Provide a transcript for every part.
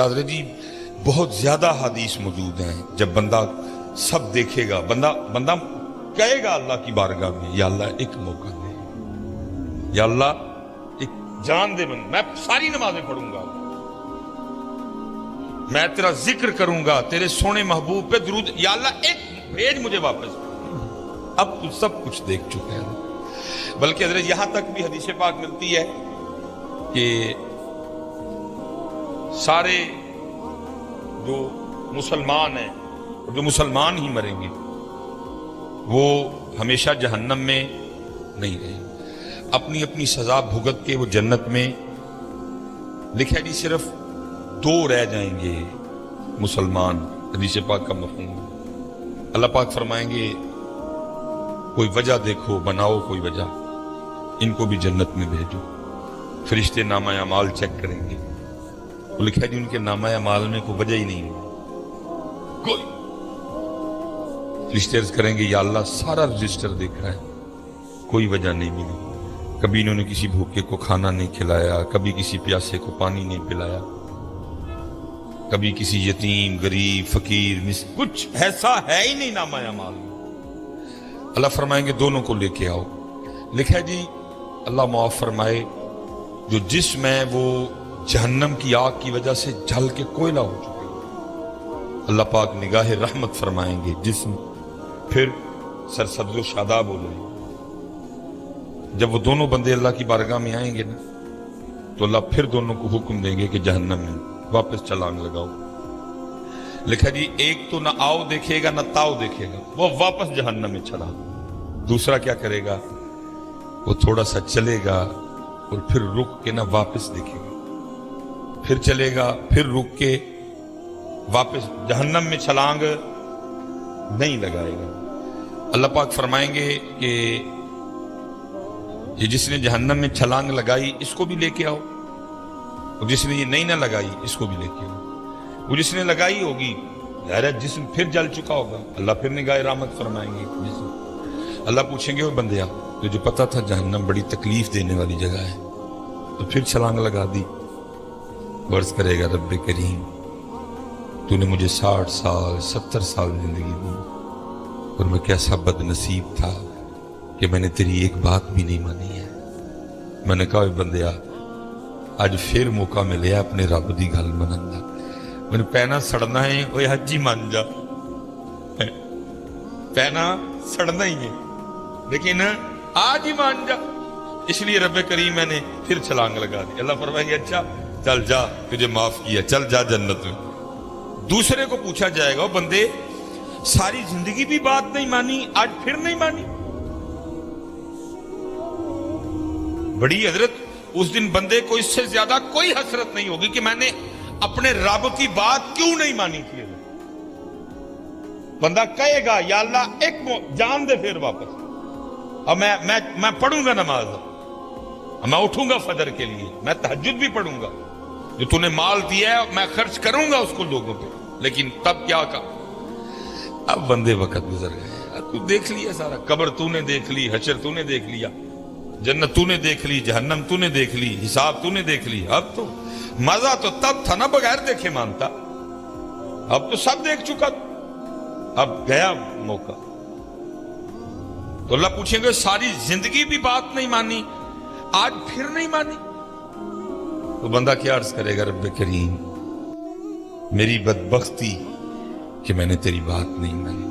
اللہ حضرت جی بہت زیادہ حدیث موجود ہیں، جب بندہ سب دیکھے گا، بندہ کہے گا اللہ کی بارگاہ میں، یا اللہ ایک موقع دے، یا اللہ ایک جان دے، میں ساری نمازیں پڑھوں گا، میں تیرا ذکر کروں گا، تیرے سونے محبوب پہ درود، یا اللہ ایک بھیج مجھے واپس۔ اب تو سب کچھ دیکھ چکے ہیں، بلکہ حضرت یہاں تک بھی حدیث پاک ملتی ہے کہ سارے جو مسلمان ہیں، جو مسلمان ہی مریں گے، وہ ہمیشہ جہنم میں نہیں رہیں گے، اپنی اپنی سزا بھگت کے وہ جنت میں، لکھا جی صرف 2 رہ جائیں گے مسلمان، حدیث پاک کا مفہوم۔ اللہ پاک فرمائیں گے کوئی وجہ دیکھو، بناؤ کوئی وجہ، ان کو بھی جنت میں بھیجو۔ فرشتے نامہ اعمال چیک کریں گے، وہ لکھا جی ان کے نامہ اعمال میں کوئی وجہ ہی نہیں ہے، کوئی۔ فرشتے عرض کریں گے یا اللہ سارا رجسٹر دیکھا ہے، کوئی وجہ نہیں ملی، کبھی انہوں نے کسی بھوکے کو کھانا نہیں کھلایا، کبھی کسی پیاسے کو پانی نہیں پلایا، کبھی کسی یتیم غریب فقیر کچھ ایسا ہے ہی نہیں نامہ اعمال میں۔ اللہ فرمائیں گے دونوں کو لے کے آؤ، لکھا ہے جی اللہ معاف فرمائے جو جسم ہے وہ جہنم کی آگ کی وجہ سے جل کے کوئلہ ہو چکے، اللہ پاک نگاہ رحمت فرمائیں گے، جسم پھر سرسبز و شاداب ہو جائیں گے۔ جب وہ دونوں بندے اللہ کی بارگاہ میں آئیں گے نا، تو اللہ پھر دونوں کو حکم دیں گے کہ جہنم میں واپس چھلانگ لگاؤ۔ لکھا جی ایک تو نہ آؤ دیکھے گا نہ تاؤ دیکھے گا، وہ واپس جہنم میں چلا۔ دوسرا کیا کرے گا، وہ تھوڑا سا چلے گا اور پھر رک کے نہ واپس دیکھے گا، پھر چلے گا، پھر رک کے واپس جہنم میں چھلانگ نہیں لگائے گا۔ اللہ پاک فرمائیں گے کہ یہ جس نے جہنم میں چھلانگ لگائی اس کو بھی لے کے آؤ، اور جس نے یہ نہیں نہ لگائی اس کو بھی لے کے آؤ۔ وہ جس نے لگائی ہوگی ظاہر ہے جسم پھر جل چکا ہوگا، اللہ پھر نگاہ رحمت فرمائیں گے جسم۔ اللہ پوچھیں گے وہ بندیا تجھے پتا تھا جہنم بڑی تکلیف دینے والی جگہ ہے تو پھر چھلانگ لگا دی؟ عرض کرے گا رب کریم تو نے مجھے 60 سال 70 سال زندگی دی، اور میں کیسا بد نصیب تھا کہ میں نے تیری ایک بات بھی نہیں مانی ہے۔ میں نے کہا بندیا اج پھر موقع ملیا اپنے رب دی گل منن دا، میں نے پینا سڑنا ہے، اوے حجی مان جا، پینا سڑنا ہی ہے لیکن آج ہی مان جا۔ اس لیے رب کریم میں نے پھر چھلانگ لگا دی۔ اللہ فرمائیں گے اچھا چل جا تجھے معاف کیا، چل جا جنت میں۔ دوسرے کو پوچھا جائے گا بندے ساری زندگی بھی بات نہیں مانی، آج پھر نہیں مانی؟ بڑی حضرت اس دن بندے کو اس سے زیادہ کوئی حسرت نہیں ہوگی کہ میں نے اپنے رب کی بات کیوں نہیں مانی تھی۔ بندہ کہے گا یا اللہ ایک جان دے پھر واپس، اب میں پڑھوں گا نماز، میں اٹھوں گا فجر کے لیے، میں تہجد بھی پڑھوں گا، جو تو نے مال دیا ہے میں خرچ کروں گا اس کو لوگوں پہ، لیکن تب کیا کہا؟ اب بندے وقت گزر گئے، اب تو دیکھ لیا سارا، قبر تو نے دیکھ لی، حشر تو نے دیکھ لیا، جنت تو نے دیکھ لی، جہنم تو نے دیکھ لی، حساب تو نے دیکھ لی۔ اب تو مزہ تو تب تھا نا بغیر دیکھے مانتا، اب تو سب دیکھ چکا، اب گیا موقع۔ تو اللہ پوچھیں گے ساری زندگی بھی بات نہیں مانی، آج پھر نہیں مانی؟ تو بندہ کیا عرض کرے گا رب کریم میری بدبختی کہ میں نے تیری بات نہیں مانی۔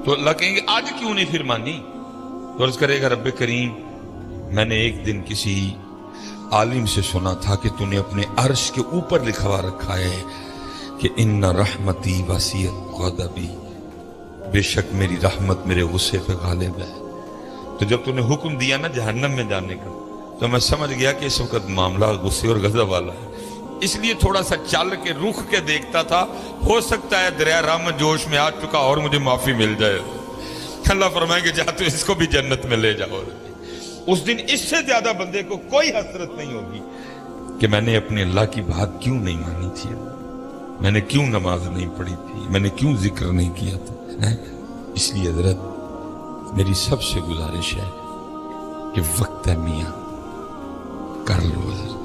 تو اللہ کہیں گے آج کیوں نہیں پھر مانی؟ تو عرض کرے گا رب کریم میں نے ایک دن کسی عالم سے سنا تھا کہ تو نے اپنے عرش کے اوپر لکھوا رکھا ہے کہ ان رحمتی وسیعت غضبی، بے شک میری رحمت میرے غصے پہ غالب ہے۔ تو جب تو نے حکم دیا نا جہنم میں جانے کا تو میں سمجھ گیا کہ اس وقت معاملہ غصے اور غضب والا ہے، اس لیے تھوڑا سا چل کے رخ کے دیکھتا تھا، ہو سکتا ہے دریا رحمت جوش میں آ چکا اور مجھے معافی مل جائے۔ اللہ فرمائیں گے جا تو اس کو بھی جنت میں لے جاؤ۔ اس دن اس سے زیادہ بندے کو کوئی حسرت نہیں ہوگی کہ میں نے اپنے اللہ کی بات کیوں نہیں مانی تھی، میں نے کیوں نماز نہیں پڑھی تھی، میں نے کیوں ذکر نہیں کیا تھا۔ اس لیے حضرت میری سب سے گزارش ہے کہ وقت ہے میاں کر لو حضرت،